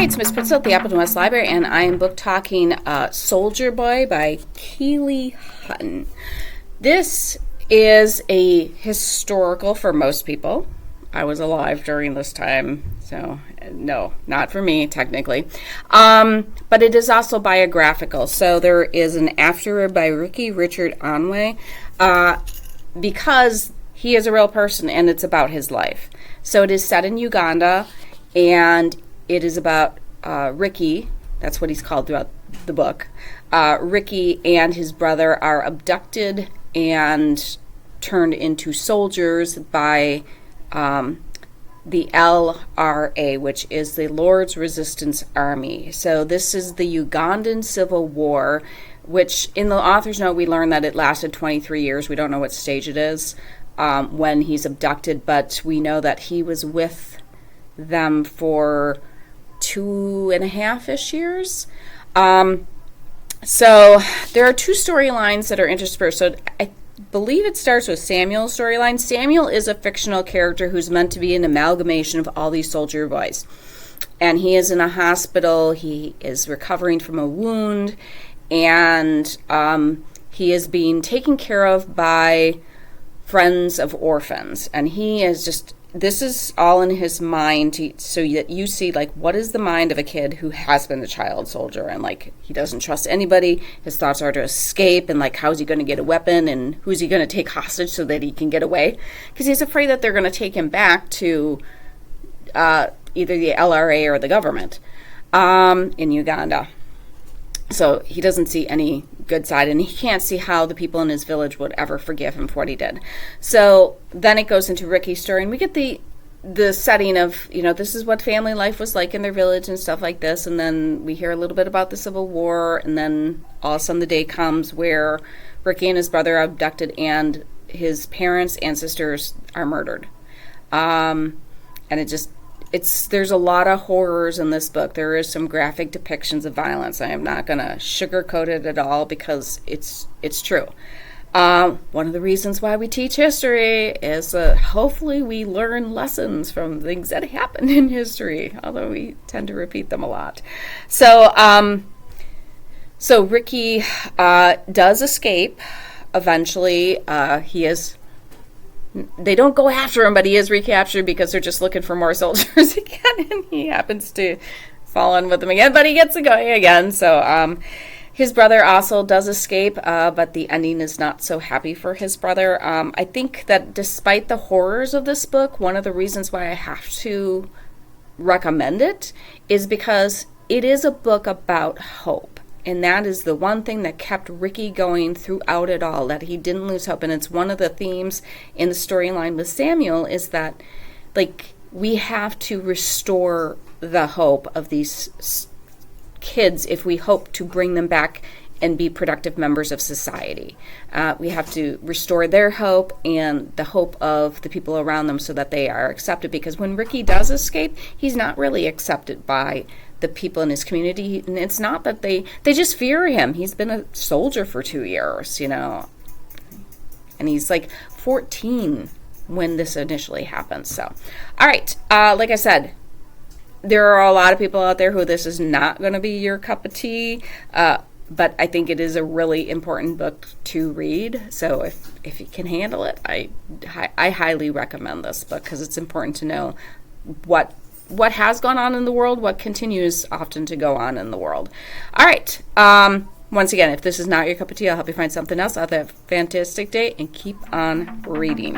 Hi, it's Miss Pritzel at the Appleton West Library, and I am book talking Soldier Boy by Keely Hutton. This is a historical for most people. I was alive during this time, so no, not for me, technically. But it is also biographical. So there is an afterword by Ricky Richard Onway, because he is a real person and it's about his life. So it is set in Uganda, and it is about Ricky. That's what he's called throughout the book. Ricky and his brother are abducted and turned into soldiers by the LRA, which is the Lord's Resistance Army. So this is the Ugandan Civil War, which in the author's note we learn that it lasted 23 years. We don't know what stage it is when he's abducted, but we know that he was with them for 2.5-ish years. So there are two storylines that are interspersed. So I believe it starts with Samuel's storyline. Samuel is a fictional character who's meant to be an amalgamation of all these soldier boys. And he is in a hospital. He is recovering from a wound. And he is being taken care of by friends of orphans. And he is just, this is all in his mind, so that you see, like, what is the mind of a kid who has been a child soldier, and, like, he doesn't trust anybody. His thoughts are to escape, and, like, how's he going to get a weapon, and who's he going to take hostage so that he can get away? Because he's afraid that they're going to take him back to either the LRA or the government in Uganda. So he doesn't see any good side, and he can't see how the people in his village would ever forgive him for what he did. So then it goes into Ricky's story, and we get the setting of, this is what family life was like in their village and stuff like this, and then we hear a little bit about the Civil War, and then all of a sudden the day comes where Ricky and his brother are abducted, and his parents and sisters are murdered. And there's a lot of horrors in this book. There is some graphic depictions of violence. I am not going to sugarcoat it at all because it's true. One of the reasons why we teach history is hopefully we learn lessons from things that happen in history, although we tend to repeat them a lot. So Ricky does escape eventually. They don't go after him, but he is recaptured because they're just looking for more soldiers again, and he happens to fall in with them again, but he gets to go again. So his brother also does escape, but the ending is not so happy for his brother. I think that despite the horrors of this book, one of the reasons why I have to recommend it is because it is a book about hope. And that is the one thing that kept Ricky going throughout it all, that he didn't lose hope. And it's one of the themes in the storyline with Samuel is that, like, we have to restore the hope of these kids if we hope to bring them back and be productive members of society. We have to restore their hope and the hope of the people around them so that they are accepted. Because when Ricky does escape, he's not really accepted by the people in his community, and it's not that they just fear him. He's been a soldier for 2 years, and he's like 14 when this initially happens. So, all right, like I said, there are a lot of people out there who this is not going to be your cup of tea, but I think it is a really important book to read. So if you can handle it, I highly recommend this book because it's important to know what has gone on in the world, what continues often to go on in the world. All right. Once again, if this is not your cup of tea, I'll help you find something else. Have a fantastic day and keep on reading.